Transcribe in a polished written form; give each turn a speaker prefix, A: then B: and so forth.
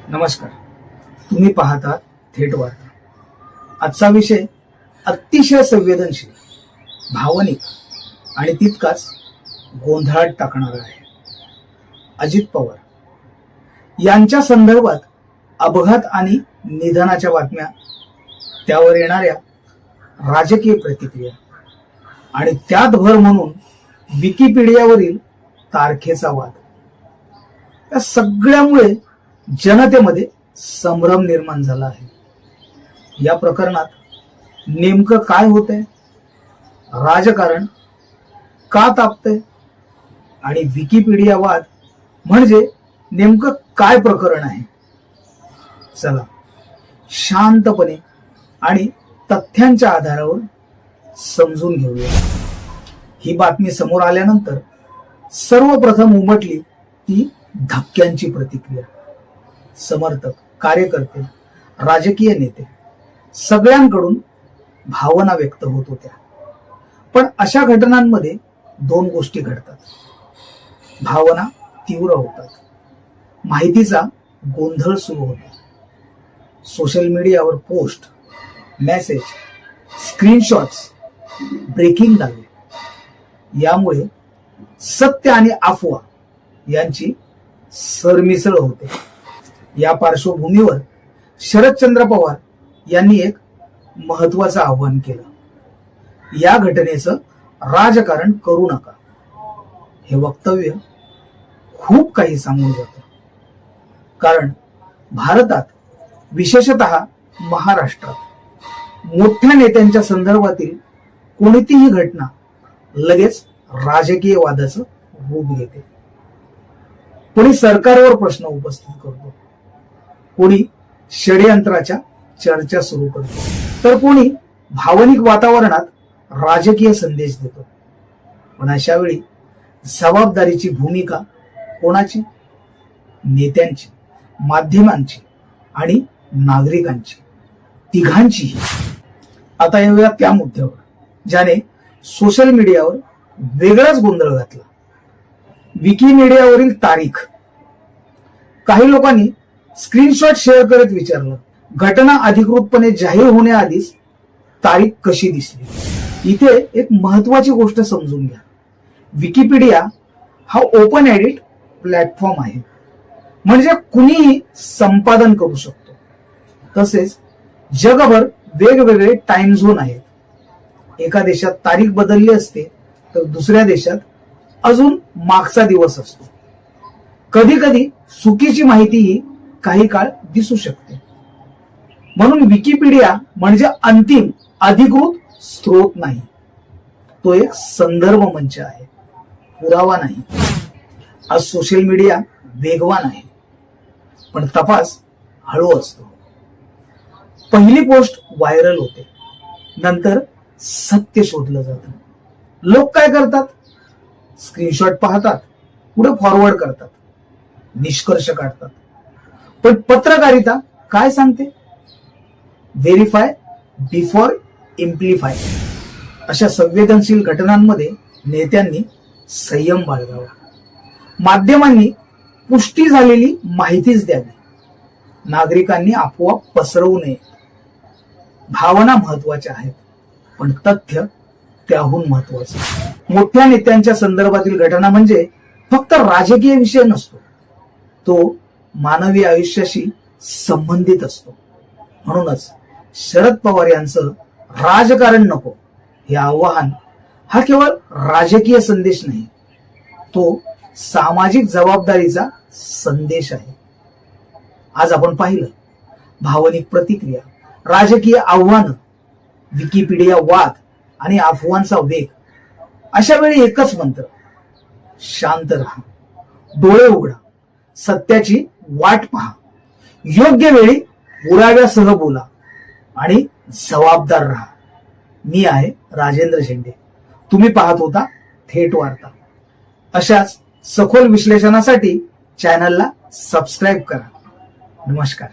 A: नमस्कार. तुम्ही पाहता थेट वार्ता. आजचा विषय अतिशय संवेदनशील, भावनिक आणि तितकाच गोंधळात टाकणारा आहे. अजित पवार यांच्या संदर्भात अपघात आणि निधनाच्या बातम्या, त्यावर येणाऱ्या राजकीय प्रतिक्रिया आणि त्यात भर म्हणून विकिपीडियावरील तारखेचा वाद, या सगळ्यामुळे जनतेमध्ये संभ्रम निर्माण झाला आहे. या प्रकरणात नेमकं काय होतंय, राजकारण का तापतंय आणि विकिपीडिया वाद म्हणजे नेमकं काय प्रकरण आहे, चला शांतपणे आणि तथ्यांच्या आधारावर समजून घेऊया. ही बातमी समोर आल्यानंतर सर्वप्रथम उमटली ती धक्क्यांची प्रतिक्रिया. समर्थक, कार्यकर्ते, राजकीय नेते सगळ्यांकडून भावना व्यक्त होत होत्या. पण अशा घटनांमध्ये दोन गोष्टी घडतात. भावना तीव्र होतात, माहितीचा गोंधळ सुरू होतो. सोशल मीडियावर पोस्ट, मेसेज, स्क्रीनशॉट्स, ब्रेकिंग दावे यामुळे सत्य आणि अफवा यांची सरमिसळ होते. या पार्श्वभूमीवर शरदचंद्र पवार यांनी एक महत्वाचं आव्हान केलं. या घटनेचं राजकारण करू नका. हे वक्तव्य खूप काही सांगून जातं. कारण भारतात, विशेषतः महाराष्ट्रात, मोठ्या नेत्यांच्या संदर्भातील कोणतीही घटना लगेच राजकीय वादाचं रूप घेते. कोणी सरकारवर प्रश्न उपस्थित करतो, कोणी षडयंत्राच्या चर्चा सुरू करतो, तर कोणी भावनिक वातावरणात राजकीय संदेश देतो. पण अशा वेळी जबाबदारीची भूमिका कोणाची? नेत्यांची, माध्यमांची आणि नागरिकांची, तिघांचीही. आता येऊया त्या मुद्द्यावर ज्याने सोशल मीडियावर वेगळाच गोंधळ घातला. विकिमीडियावरील तारीख. काही लोकांनी स्क्रीनशॉट शेअर करत विचारलं, घटना अधिकृतपणे जाहीर होण्याआधीच तारीख कशी दिसली? इथे एक महत्वाची गोष्ट समजून घ्या. विकिपीडिया हा ओपन एडिट प्लॅटफॉर्म आहे, म्हणजे कुणीही संपादन करू शकतो. तसेच जगभर वेगवेगळे टाइम झोन आहेत. एका देशात तारीख बदलली असते तर दुसऱ्या देशात अजून मागचा दिवस असतो. कधी कधी चुकीची माहितीही काही काळ दिसू शकते. म्हणून विकिपीडिया म्हणजे अंतिम अधिकृत स्रोत नाही, तो एक संदर्भ मंच आहे, पुरावा नाही. आज सोशल मीडिया वेगवान आहे, पण तपास हळू असतो. पहिली पोस्ट व्हायरल होते, नंतर सत्य शोधलं जातं. लोक काय करतात? स्क्रीनशॉट पाहतात, पुढे फॉरवर्ड करतात, निष्कर्ष काढतात. पण पत्रकारिता काय सांगते? Verify before amplify. अशा संवेदनशील घटनांमध्ये नेत्यांनी संयम बाळगावा. माध्यमांनी पुष्टी झालेली माहितीच द्यावी. नागरिकांनी अफवा पसरवू नये. भावना महत्वाच्या आहेत, पण तथ्य त्याहून महत्वाचं. मोठ्या नेत्यांच्या संदर्भातील घटना म्हणजे फक्त राजकीय विषय नसतो, तो मानवी आयुष्याशी संबंधित असतो. म्हणूनच शरद पवार यांचं राजकारण नको हे आवाहन हा केवळ राजकीय संदेश नाही, तो सामाजिक जबाबदारीचा संदेश आहे. आज आपण पाहिलं भावनिक प्रतिक्रिया, राजकीय आव्हानं, विकिपीडिया वाद आणि अफवांचा वेग. अशा वेळी एकच मंत्र: शांत राहा, डोळे उघडा, सत्याची वाट पहा, योग्य वेळी पुराव्यासह बोला आणि जबाबदार राहा. मी आहे राजेंद्र शेंडे. तुम्ही पाहत होता थेट वार्ता. अशाच सखोल विश्लेषणासाठी चॅनलला सबस्क्राईब करा. नमस्कार.